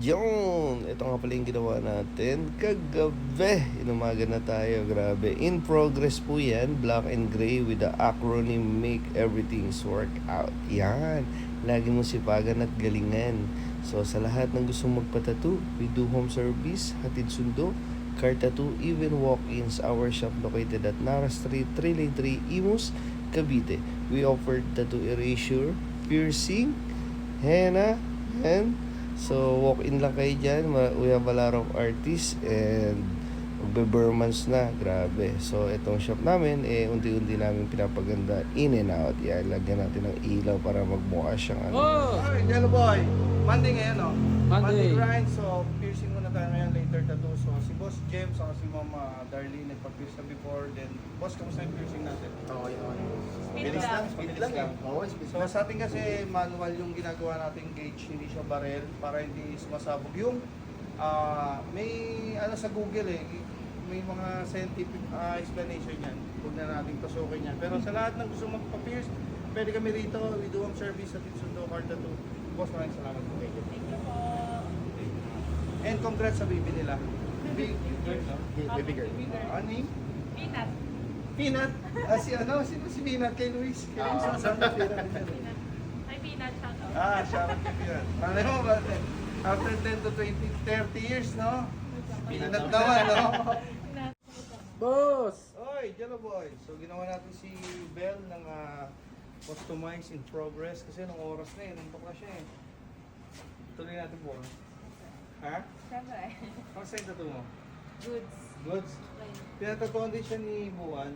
Yun! Ito nga pala yung ginawa natin kagabi. Inumaga na tayo, grabe. In progress po yan, black and gray with the acronym Make Everything's Work Out. Yan! Lagi mo sipagan at galingan. So sa lahat ng gusto magpatattoo, we do home service, hatid sundo, car tattoo, even walk-ins. Our shop located at Nara Street, 303 Imus, Cavite. We offer tattoo erasure, piercing, henna, and so walk-in lang kayo dyan. We have a lot of artists and magbe-Burmans na. Grabe. So itong shop namin, unti-unti namin pinapaganda in and out. Yan, lagyan natin ng ilaw para magmukha siyang ano. Alright, hello boy. Monday ngayon, no? Monday. Grind. So, piercing muna tayo ngayon later tattoo. So, si Boss James, saka si Mama Darlene, nagpa-pierce na before. Then, Boss, kamusta yung piercing natin? Okay. Bilis lang. Bilis lang. Oo, So, sa atin kasi manual yung ginagawa nating gauge, hindi siya barrel, para hindi sumasabog. Yung, may ano sa Google may mga scientific explanation yan. Huwag na natin pasukin yan. Pero sa lahat ng gusto magpa-pierce, pwede kami rito. We do home service sa Tinsundo, Car Tattoo. Boss, maraming salamat po. Thank you po. And congrats sa baby nila. Baby girl, no? Baby girl. Ano name? Peanut. Peanut. Sino si Peanut? Kay Luis. Kay Luis ang sabi ng Peanut. Peanut. Hi, Peanut. Shout out. Shout out kay Peanut. Paano mo ba? After 10 to 20, 30 years, no? Peanut naman, no? Boss! Oy, Jello Boy. So, ginawa natin si Bell ng customize in progress kasi nung oras na nung pa siya Tuloy natin po. Ha? Siyempre. Ang sa'yo tattoo mo? Goods. Goods. Pinatatuan din siya ni Buwan.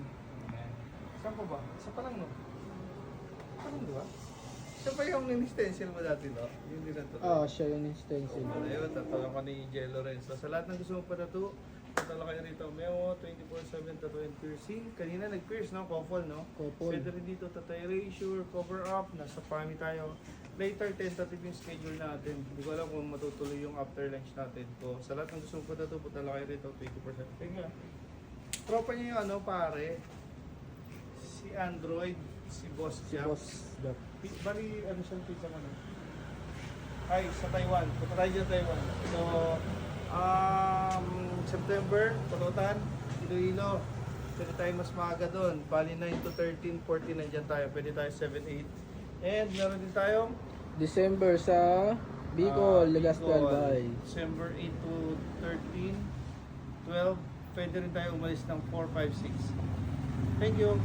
Saan pa ba? Isa pa lang, no? Isa lang, di ba? Siya pa yung in-stencil mo dati, no? Yung dinatuloy. Oo, siya yung stencil. Ayun, tatuloy ka ni Jello rin. So, sa lahat ng gusto mo pa tattoo, punta lang kayo rito. Memo, 24/7 tattoo and piercing. Kanina nag-pierce, no? Couple, no? Couple. Pwede rin dito, tattoo erasure, cover up. Nasa Pami tayo. Later, tentative yung schedule natin. Hindi ko alam kung matutuloy yung after lunch natin. So, sa lahat ng gusto mo pa tattoo, punta lang kayo rito. 20%. Tingnan. Tropa niya yung ano, pare. Si Android, si Boss Jam. Boss. Dap. Bali, ano siyang pizza mo, no? Ay, sa Taiwan. Punta tayo dyan Taiwan. So, September, Tulutan, Iloilo. Pwede tayo mas maaga doon. Bali 9 to 13, 14 nandyan tayo. Pwede tayo 7, 8. And meron din tayong December sa Bicol, Legazpi, Albay. December 8 to 13, 12. Pwede rin tayo umalis ng 4, 5, 6. Thank you.